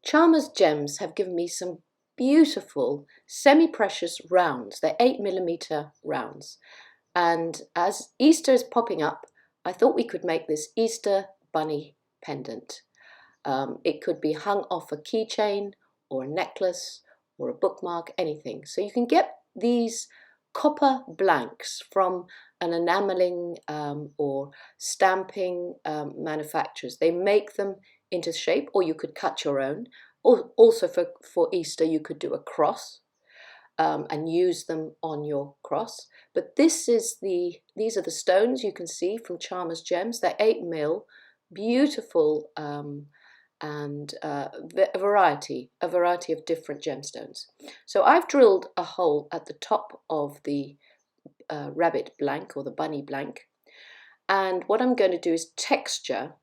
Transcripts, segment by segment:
Chalmers Gems have given me some beautiful semi-precious rounds. They're 8mm rounds. And as Easter is popping up, I thought we could make this Easter bunny pendant. It could be hung off a keychain or a necklace or a bookmark, anything. So you can get these copper blanks from an enamelling or stamping manufacturers. They make them into shape, or you could cut your own. Or also for Easter, you could do a cross and use them on your cross. But these are the stones you can see from Chalmers Gems. They're 8mm, beautiful, and a variety of different gemstones. So I've drilled a hole at the top of the rabbit blank or the bunny blank, and what I'm going to do is texture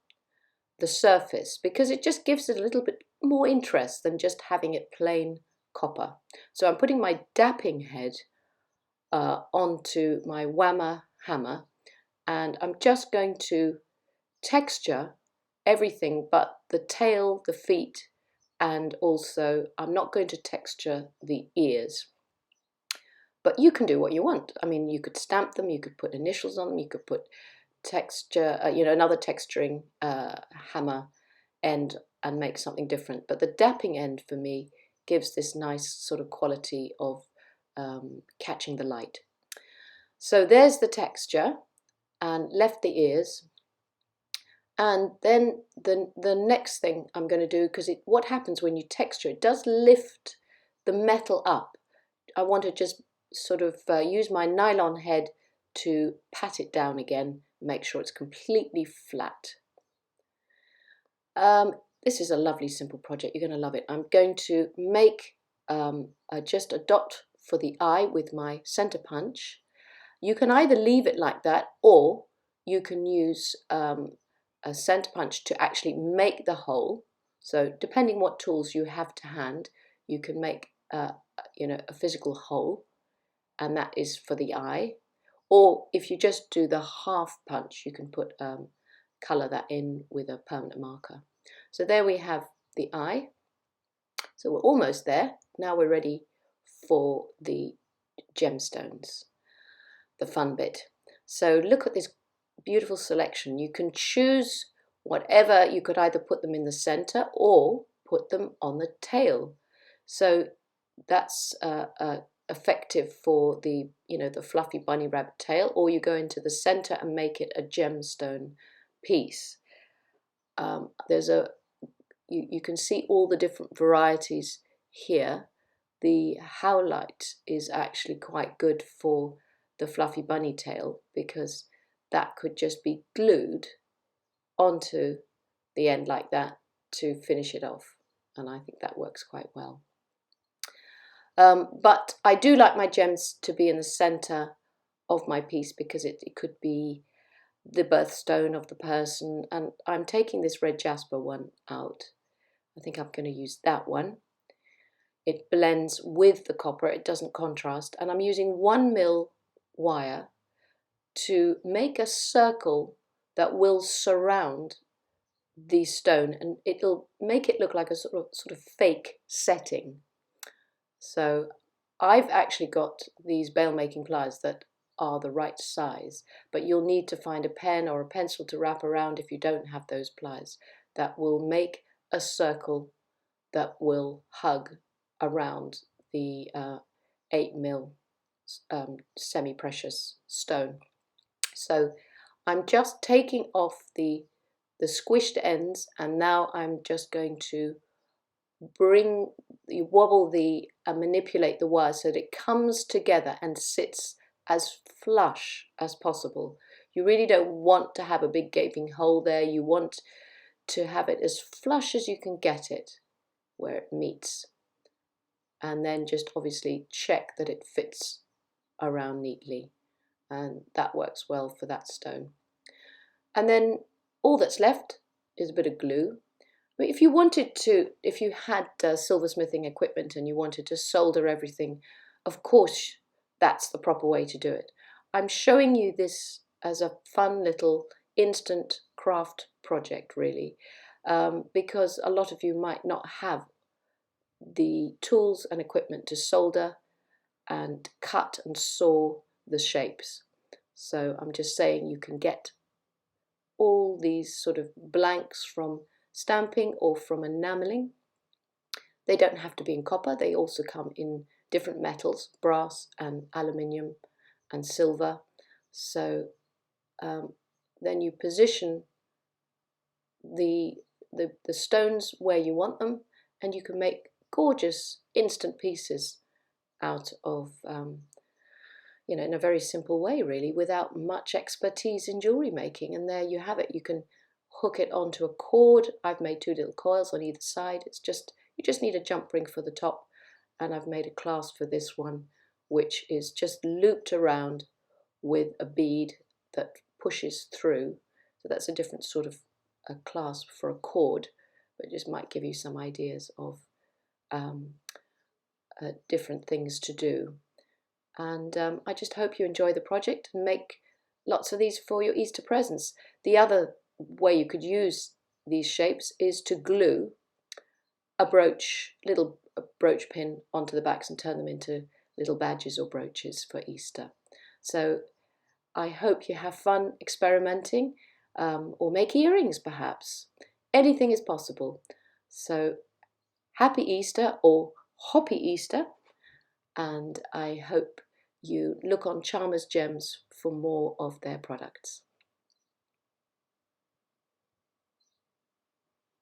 the surface, because it just gives it a little bit more interest than just having it plain copper. So I'm putting my dapping head onto my whammer hammer, and I'm just going to texture everything but the tail, the feet, and also I'm not going to texture the ears. But you can do what you want. I mean, you could stamp them, you could put initials on them, you could put texture, another texturing hammer end and make something different. But the dapping end for me gives this nice sort of quality of catching the light. So there's the texture, and left the ears. And then the next thing I'm going to do, because what happens when you texture, it does lift the metal up. I want to just sort of use my nylon head to pat it down again, make sure it's completely flat. This is a lovely simple project. You're going to love it. I'm going to make just a dot for the eye with my center punch. You can either leave it like that, or you can use a center punch to actually make the hole. So depending what tools you have to hand, you can make a physical hole, and that is for the eye. Or if you just do the half punch, you can put color that in with a permanent marker. So there we have the eye. So we're almost there. Now we're ready for the gemstones, the fun bit. So look at this beautiful selection. You can choose whatever. You could either put them in the center or put them on the tail. So that's effective for the the fluffy bunny rabbit tail, or you go into the center and make it a gemstone piece. You can see all the different varieties here. The howlite is actually quite good for the fluffy bunny tail, because that could just be glued onto the end like that to finish it off, and I think that works quite well. But I do like my gems to be in the center of my piece, because it could be the birthstone of the person, and I'm taking this red jasper one out. I think I'm going to use that one. It blends with the copper, it doesn't contrast, and I'm using 1mm wire to make a circle that will surround the stone, and it'll make it look like a sort of fake setting. So I've actually got these bail making pliers that are the right size, but you'll need to find a pen or a pencil to wrap around if you don't have those pliers, that will make a circle that will hug around the 8mm semi-precious stone. So I'm just taking off the squished ends, and now I'm just going to manipulate the wire so that it comes together and sits as flush as possible. You really don't want to have a big gaping hole there. You want to have it as flush as you can get it where it meets, and then just obviously check that it fits around neatly, and that works well for that stone. And then all that's left is a bit of glue. If you wanted to, if you had silversmithing equipment and you wanted to solder everything, of course that's the proper way to do it. I'm showing you this as a fun little instant craft project, really. because a lot of you might not have the tools and equipment to solder and cut and saw the shapes. So I'm just saying you can get all these sort of blanks from stamping or from enamelling. They don't have to be in copper, they also come in different metals, brass and aluminium and silver. So then you position the stones where you want them, and you can make gorgeous instant pieces out of in a very simple way, really, without much expertise in jewellery making. And there you have it. You can hook it onto a cord. I've made 2 little coils on either side. You just need a jump ring for the top, and I've made a clasp for this one, which is just looped around with a bead that pushes through. So that's a different sort of a clasp for a cord, but it just might give you some ideas of different things to do. And I just hope you enjoy the project and make lots of these for your Easter presents. The other way you could use these shapes is to glue a little brooch pin onto the backs and turn them into little badges or brooches for Easter. So I hope you have fun experimenting, or make earrings perhaps. Anything is possible. So happy Easter, or hoppy Easter, and I hope you look on Chalmers Gems for more of their products.